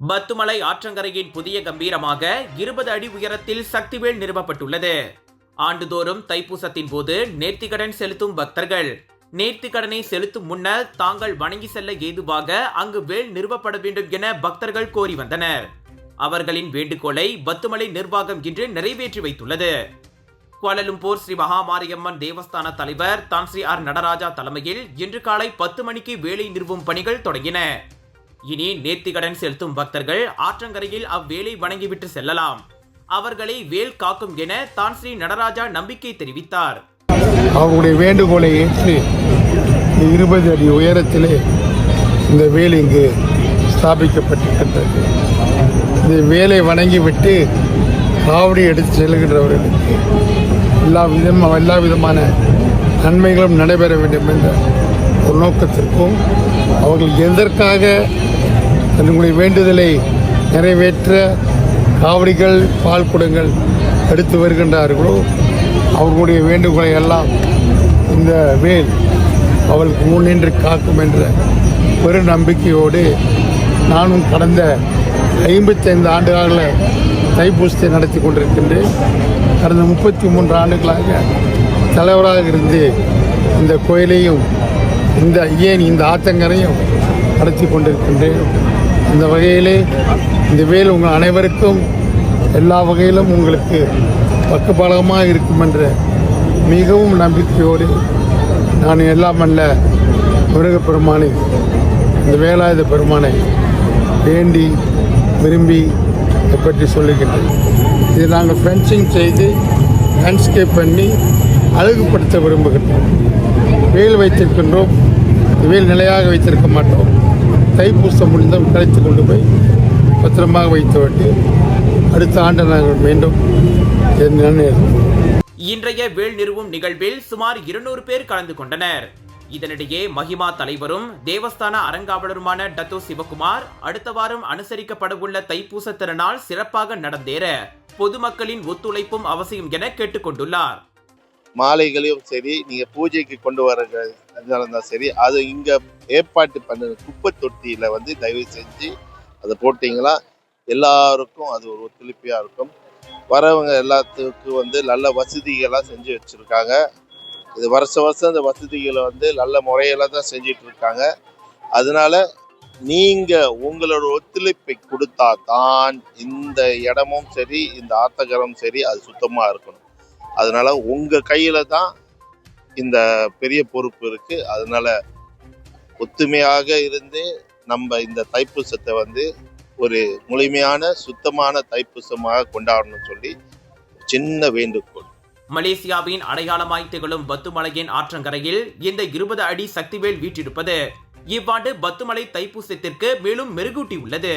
பத்துமலை ஆற்றங்கரையின் புதிய கம்பீரமாக 20 அடி உயரத்தில் சக்திவேல் நிறுவப்பட்டுள்ளது. ஆண்டுதோறும் தைப்பூசத்தின் போது நேர்த்திக்கடன் செலுத்தும் பக்தர்கள் நேர்த்திக்கடனை செலுத்தும் முன்னர் தாங்கள் வணங்கி செல்ல ஏதுவாக அங்கு வேல் நிறுவப்பட வேண்டும் என பக்தர்கள் கோரி வந்தனர். அவர்களின் வேண்டுகோளை பத்துமலை நிர்வாகம் இன்று நிறைவேற்றி வைத்துள்ளது. கோலாலம்பூர் ஸ்ரீ மகாமாரியம்மன் தேவஸ்தான தலைவர் தான் ஸ்ரீ ஆர் நடராஜா தலைமையில் இன்று காலை 10 மணிக்கு வேலை நிறுவும் பணிகள் தொடங்கின. இனி நேர்த்திக்கடன் செலுத்தும் பக்தர்கள் ஆற்றங்கரையில் அவ்வேலை வணங்கிவிட்டு செல்லலாம். அவர்களை வேல் காக்கும் என தான் ஸ்ரீ நடராஜா நம்பிக்கை தெரிவித்தார். அவருடைய வேண்டுகோளை ஏற்று 20 அடி உயரத்திலே இந்த வேல் இங்கு ஸ்தாபிக்கப்பட்டிருக்கின்றது. இந்த வேலை வணங்கிவிட்டு காவடி எடுத்து செல்கின்றவர்களுக்கு எல்லா விதமான நன்மைகளும் நடைபெற வேண்டும் என்ற ஒரு நோக்கத்திற்கும் அவர்கள் எதற்காக தன்னுடைய வேண்டுதலை நிறைவேற்ற காவடிகள் பால் குடங்கள் எடுத்து வருகின்றார்களோ அவர்களுடைய வேண்டுகோளை எல்லாம் இந்த வேல் அவளுக்கு முன்னின்று காக்கும் என்ற பெரு நம்பிக்கையோடு நானும் கடந்த 55 ஆண்டுகால தைப்பூசத்தை நடத்தி கொண்டிருக்கின்றேன். கடந்த 33 ஆண்டுகளாக தலைவராக இருந்து இந்த கோயிலையும் இந்த ஆற்றங்கரையும் நடத்தி கொண்டிருக்கின்றேன். இந்த வகையிலே இந்த வேல் உங்கள் அனைவருக்கும் எல்லா வகையிலும் உங்களுக்கு பக்கபலமாக இருக்கும் என்ற மிகவும் நம்பிக்கையோடு நான் எல்லாம் அல்ல முருகப்பெருமானை இந்த வேலாயுத பெருமானை வேண்டி விரும்பி பற்றி சொல்லுகின்றேன். இதை நாங்கள் ஃபென்சிங் செய்து லேண்ட்ஸ்கேப் பண்ணி அழகுபடுத்த விரும்புகின்றோம். வேல் வைத்திருக்கின்றோம், வேல் நிலையாக வைத்திருக்க மாட்டோம். தைப்பூசம் முடிந்தும் கழித்து கொண்டு போய் பத்திரமாக வைத்துவிட்டு அடுத்த ஆண்டு நாங்கள் மீண்டும் இன்றைய வேல் நிறுவும் நிகழ்வில் சுமார் 200 பேர் கலந்து கொண்டனர். இதனிடையே மஹிமா தலைவரும் தேவஸ்தான அறங்காவலருமான டத்தோ சிவகுமார் அடுத்த வாரம் அனுசரிக்கப்படவுள்ள தைப்பூச திருநாள் சிறப்பாக நடந்தேற பொதுமக்களின் ஒத்துழைப்பும் அவசியம் என கேட்டுக்கொண்டுள்ளார். மாலைகளையும் சரி, நீங்க பூஜைக்கு கொண்டு வர சரி, அது இங்க ஏற்பாட்டு பண்ண குப்பை தொட்டியில தயவு செஞ்சு அதை போட்டீங்களா எல்லாருக்கும் அது ஒரு ஒத்துழைப்பியா இருக்கும். வரவங்க எல்லாத்துக்கும் நல்ல வசதிகளாக செஞ்சு வச்சிருக்காங்க. இது வருஷம் இந்த வசதிகளை நல்ல முறையில தான் செஞ்சிட்டு இருக்காங்க. அதனால நீங்க உங்களோட ஒத்துழைப்பை கொடுத்தா தான் இந்த இடமும் சரி, இந்த ஆத்தகரம் சரி, அது சுத்தமா இருக்கணும். அதனால உங்க கையில தான் இந்த பெரிய பொறுப்பு இருக்கு. அதனால ஒத்துமையாக இருந்து நம்ம இந்த தைப்பூசத்தை ஒரு முழுமையான சுத்தமான தைப்பூசமாக கொண்டாடணும்னு சொல்லி சின்ன வேண்டுகோள். மலேசியாவின் அடையாளமாய் திகழும் பத்துமலையின் ஆற்றங்கரையில் இந்த 20 அடி சக்திவேல் வீற்றிருப்பது இவ்வாண்டு பத்துமலை தைப்பூசத்திற்கு மேலும் மெருகூட்டி உள்ளது.